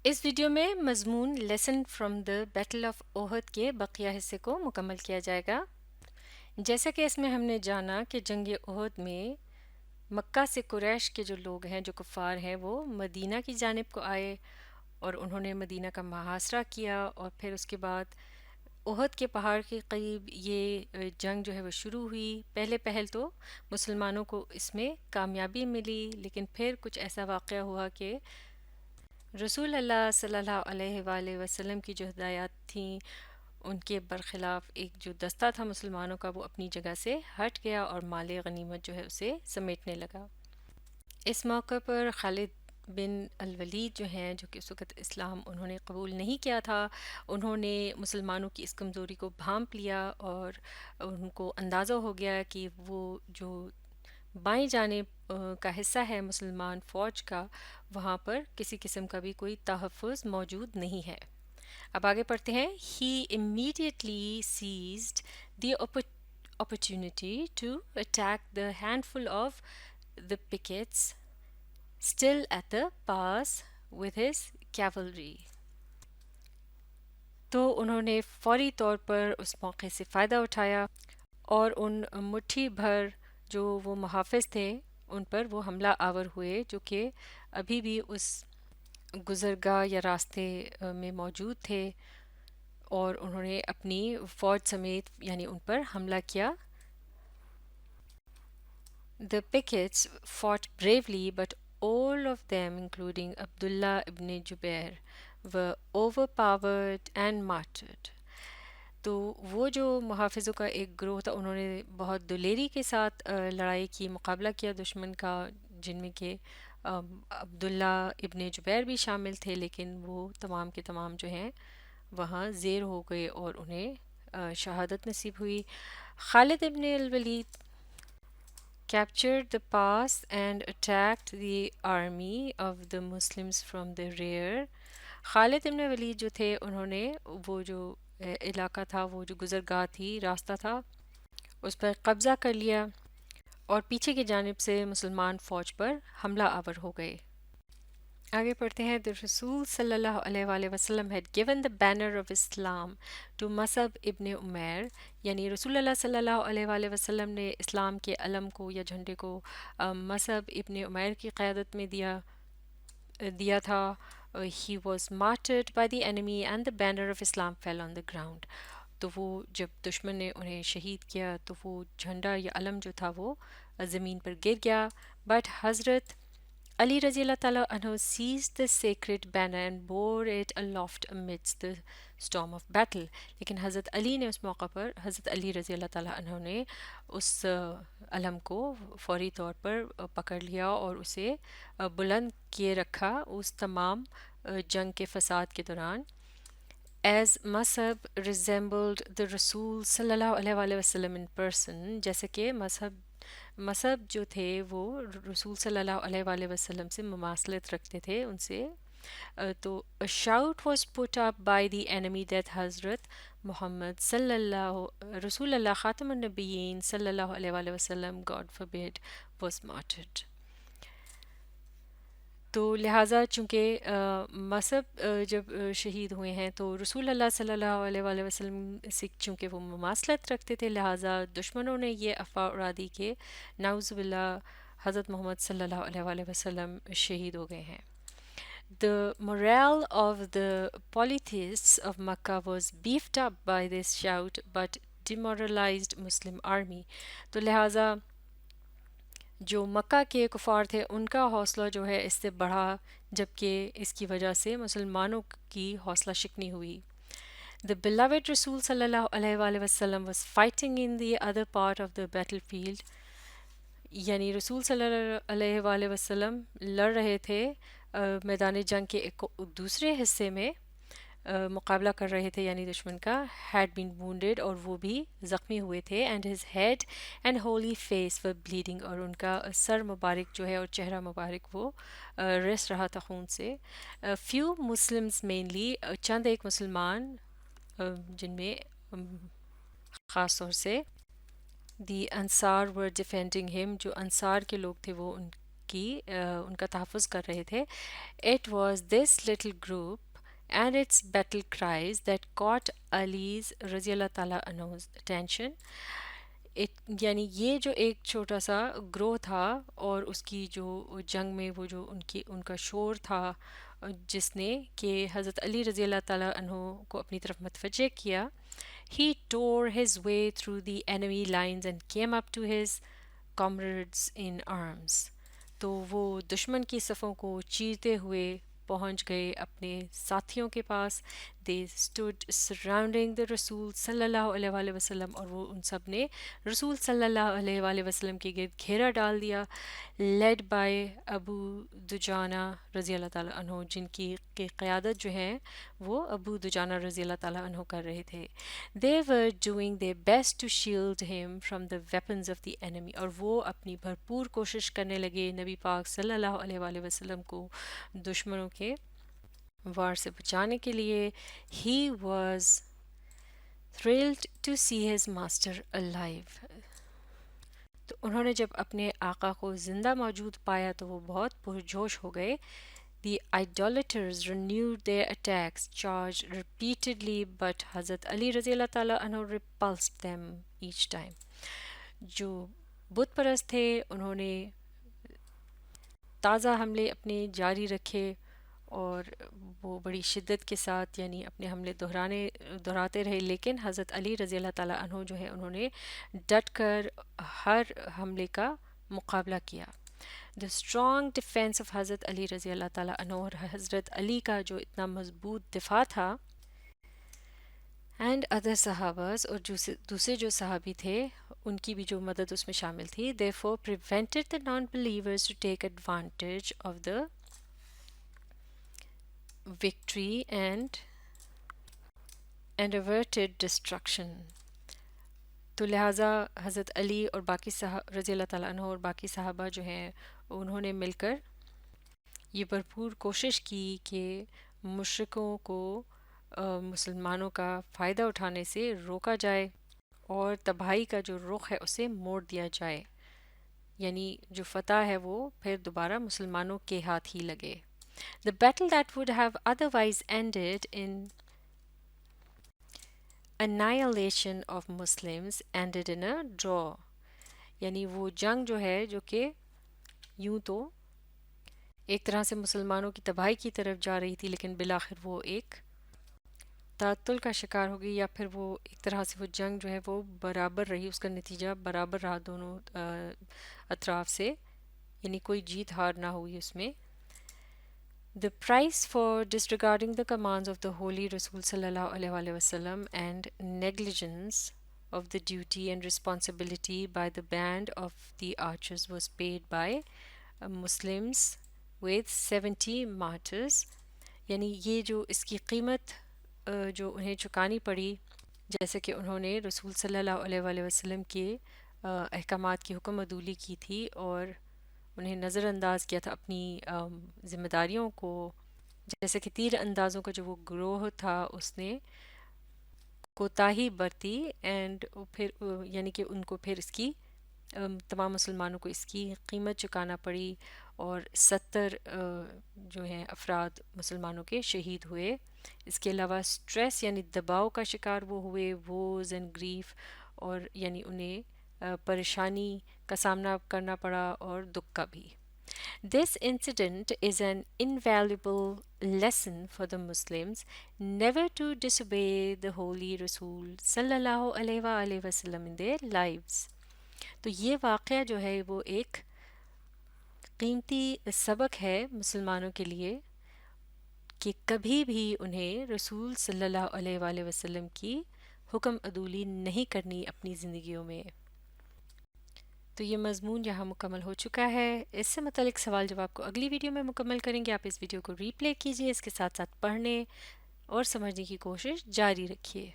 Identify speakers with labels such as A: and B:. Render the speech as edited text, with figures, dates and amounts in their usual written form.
A: اس video میں مضمون lesson from the battle of Uhud کے بقیہ حصے کو مکمل کیا جائے گا۔ جیسا کہ اس میں ہم نے جانا کہ جنگ اوہد میں مکہ سے قریش کے جو لوگ ہیں، جو کفار ہیں، وہ مدینہ کی جانب کو آئے اور انہوں نے مدینہ کا محاصرہ کیا، اور پھر اس کے بعد اوہد کے پہاڑ کے قریب یہ جنگ جو ہے وہ شروع ہوئی۔ پہل تو مسلمانوں کو اس میں کامیابی ملی، لیکن پھر کچھ ایسا واقعہ ہوا کہ رسول اللہ صلی اللہ علیہ وآلہ وسلم کی جو ہدایات تھیں ان کے برخلاف ایک جو دستہ تھا مسلمانوں کا، وہ اپنی جگہ سے ہٹ گیا اور مال غنیمت جو ہے اسے سمیٹنے لگا۔ اس موقع پر خالد بن الولید جو ہیں، جو کہ اس وقت اسلام انہوں نے قبول نہیں کیا تھا، انہوں نے مسلمانوں کی اس کمزوری کو بھانپ لیا اور ان کو اندازہ ہو گیا کہ وہ جو بائیں جانب کا حصہ ہے مسلمان فوج کا، وہاں پر کسی قسم کا بھی کوئی تحفظ موجود نہیں ہے۔ اب آگے پڑھتے ہیں۔ He immediately seized the opportunity to attack the handful of the pickets still at the pass with his cavalry۔ تو انہوں نے فوری طور پر اس موقع سے فائدہ اٹھایا اور ان مٹھی بھر جو وہ محافظ تھے ان پر وہ حملہ آور ہوئے، جو کہ ابھی بھی اس گزرگاہ یا راستے میں موجود تھے، اور انہوں نے اپنی فوج سمیت یعنی ان پر حملہ کیا۔ The pickets fought bravely, but all of them, including Abdullah ibn Jubair, were overpowered and martyred۔ تو وہ جو محافظوں کا ایک گروہ تھا، انہوں نے بہت دلیری کے ساتھ لڑائی کی، مقابلہ کیا دشمن کا، جن میں کہ عبداللہ ابن جبیر بھی شامل تھے، لیکن وہ تمام کے تمام جو ہیں وہاں زیر ہو گئے اور انہیں شہادت نصیب ہوئی۔ خالد ابن الولید captured the pass and attacked the army of the Muslims from the rear۔ خالد ابن ولید جو تھے، انہوں نے وہ جو علاقہ تھا، وہ جو گزرگاہ تھی، راستہ تھا، اس پر قبضہ کر لیا اور پیچھے کی جانب سے مسلمان فوج پر حملہ آور ہو گئے۔ آگے پڑھتے ہیں۔ The رسول صلی اللہ علیہ وآلہ وسلم had given the banner of Islam to Musab ابن عمیر، یعنی رسول اللہ صلی اللہ علیہ وآلہ وسلم نے اسلام کے علم کو یا جھنڈے کو مصعب ابن عمیر کی قیادت میں دیا تھا۔ He was martyred by the enemy and the banner of Islam fell on the ground۔ تو وہ جب دشمن نے انہیں شہید کیا تو وہ جھنڈا یا علم جو تھا وہ زمین پر گر گیا۔ بٹ حضرت علی رضی اللہ تعالیٰ عنہ seized the sacred banner and bore it aloft amidst the storm of battle۔ لیکن حضرت علی نے اس موقع پر، حضرت علی رضی اللہ تعالیٰ عنہ نے اس علم کو فوری طور پر پکڑ لیا اور اسے بلند کیے رکھا اس تمام جنگ کے فساد کے دوران۔ As مصعب resembled the رسول صلی اللہ علیہ وآلہ وسلم in person، جیسے کہ مصعب جو تھے وہ رسول صلی اللہ علیہ وآلہ وسلم سے مماثلت رکھتے تھے ان سے، تو a shout was put up by the enemy that حضرت محمد صلی اللہ رسول اللہ خاتم النبیین صلی اللہ علیہ وآلہ وسلم God forbid was martyred۔ تو لہٰذا چونکہ مصعب جب شہید ہوئے ہیں تو رسول اللہ صلی اللہ علیہ وآلہ وسلم سے چونکہ وہ مماثلت رکھتے تھے، لہٰذا دشمنوں نے یہ افواہ اڑا دی کہ نعوذ باللہ حضرت محمد صلی اللہ علیہ وآلہ وسلم شہید ہو گئے ہیں۔ The morale of the polytheists of Makkah was beefed up by this shout but demoralized Muslim army۔ تو لہٰذا جو مکہ کے کفار تھے ان کا حوصلہ جو ہے اس سے بڑھا، جبکہ اس کی وجہ سے مسلمانوں کی حوصلہ شکنی ہوئی۔ The beloved رسول صلی اللہ علیہ وآلہ وسلم was fighting in the other part of the battlefield، یعنی رسول صلی اللہ علیہ وآلہ وسلم لڑ رہے تھے میدان جنگ کے ایک دوسرے حصے میں، مقابلہ کر رہے تھے یعنی دشمن کا۔ had been wounded، اور وہ بھی زخمی ہوئے تھے۔ and his head and holy face were bleeding، اور ان کا سر مبارک جو ہے اور چہرہ مبارک وہ رس رہا تھا خون سے۔ few Muslims mainly، چند ایک مسلمان جن میں خاص طور سے the انصار were defending him، جو انصار کے لوگ تھے وہ کی ان کا تحفظ کر رہے تھے. It was this little group and its battle cries that caught Ali's رضی اللہ تعالیٰ عنہ's attention. یعنی یہ جو ایک چھوٹا سا گروہ تھا اور اس کی جو جنگ میں وہ جو ان کا شور تھا جس نے کہ حضرت علی رضی اللہ تعالیٰ عنہ کو اپنی طرف متوجہ کیا. He tore his way through the enemy lines and came up to his comrades in arms. تو وہ دشمن کی صفوں کو چیرتے ہوئے پہنچ گئے اپنے ساتھیوں کے پاس. They stood surrounding the رسول صلی اللہ علیہ وآلہ وسلم اور وہ ان سب نے رسول صلی اللہ علیہ وآلہ وسلم کے گرد گھیرا ڈال دیا. Led by ابو دجانہ رضی اللہ تعالیٰ عنہ جن کی قیادت جو ہے وہ ابو دجانہ رضی اللہ تعالیٰ عنہ کر رہے تھے. They were doing their best to shield him from the weapons of the enemy. اور وہ اپنی بھرپور کوشش کرنے لگے نبی پاک صلی اللہ علیہ وآلہ وسلم کو دشمنوں کے وار سے بچانے کے لیے. He was thrilled to see his master alive. تو انہوں نے جب اپنے آقا کو زندہ موجود پایا تو وہ بہت پرجوش ہو گئے. The idolaters renewed their attacks, charged repeatedly, but حضرت علی رضی اللہ تعالیٰ عنہ repulsed them each time. جو بت پرست تھے انہوں نے تازہ حملے اپنے جاری رکھے اور وہ بڑی شدت کے ساتھ یعنی اپنے حملے دہراتے رہے، لیکن حضرت علی رضی اللہ تعالیٰ عنہ جو ہے انہوں نے ڈٹ کر ہر حملے کا مقابلہ کیا. The strong defense of حضرت علی رضی اللہ تعالیٰ عنہ اور حضرت علی کا جو اتنا مضبوط دفاع تھا اینڈ ادر صحابہ اور دوسرے جو صحابی تھے ان کی بھی جو مدد اس میں شامل تھی. therefore prevented the non-believers to take advantage of the victory and averted destruction. تو لہٰذا حضرت علی اور باقی رضی اللہ تعالیٰ عنہ اور باقی صحابہ جو ہیں انہوں نے مل کر یہ بھرپور کوشش کی کہ مشرکوں کو مسلمانوں کا فائدہ اٹھانے سے روکا جائے اور تباہی کا جو رخ ہے اسے موڑ دیا جائے، یعنی جو فتح ہے وہ پھر دوبارہ مسلمانوں کے ہاتھ ہی لگے. The battle that would have otherwise ended in annihilation of Muslims ended in a draw. یعنی وہ جنگ جو ہے جو کہ یوں تو ایک طرح سے مسلمانوں کی تباہی کی طرف جا رہی تھی لیکن بالآخر وہ ایک تعطل کا شکار ہو گئی، یا پھر وہ ایک طرح سے وہ جنگ جو ہے وہ برابر رہی، اس کا نتیجہ برابر رہا دونوں اطراف سے، یعنی کوئی جیت ہار نہ ہوئی اس میں. The price for disregarding the commands of the Holy Rasul sallallahu alaihi وآلہ وسلم and negligence of the duty and responsibility by the band of the archers was paid by Muslims with 70 martyrs. یعنی یہ جو اس کی قیمت جو انہیں چکانی پڑی جیسے کہ انہوں نے رسول صلی اللہ علیہ وآلہ وسلم کے احکامات کی حکم عدولی کی تھی اور انہیں نظر انداز کیا تھا اپنی ذمہ داریوں کو، جیسے کہ تیر اندازوں کا جو وہ گروہ تھا اس نے کوتاہی برتی اینڈ پھر یعنی کہ ان کو پھر اس کی تمام مسلمانوں کو اس کی قیمت چکانا پڑی اور 70 جو ہیں افراد مسلمانوں کے شہید ہوئے. اس کے علاوہ سٹریس یعنی دباؤ کا شکار وہ ہوئے، ووز اینڈ گریف، اور یعنی انہیں پریشانی کا سامنا کرنا پڑا اور دکھ کا بھی. This incident is an invaluable lesson for the Muslims never to disobey the Holy Rasul sallallahu alaihi وآلہ وسلم in their lives. تو یہ واقعہ جو ہے وہ ایک قیمتی سبق ہے مسلمانوں کے لیے کہ کبھی بھی انہیں رسول صلی اللہ علیہ وآلہ وسلم کی حکم عدولی نہیں کرنی اپنی زندگیوں میں. تو یہ مضمون یہاں مکمل ہو چکا ہے. اس سے متعلق سوال جواب کو اگلی ویڈیو میں مکمل کریں گے. آپ اس ویڈیو کو ری پلے کیجئے، اس کے ساتھ ساتھ پڑھنے اور سمجھنے کی کوشش جاری رکھیے.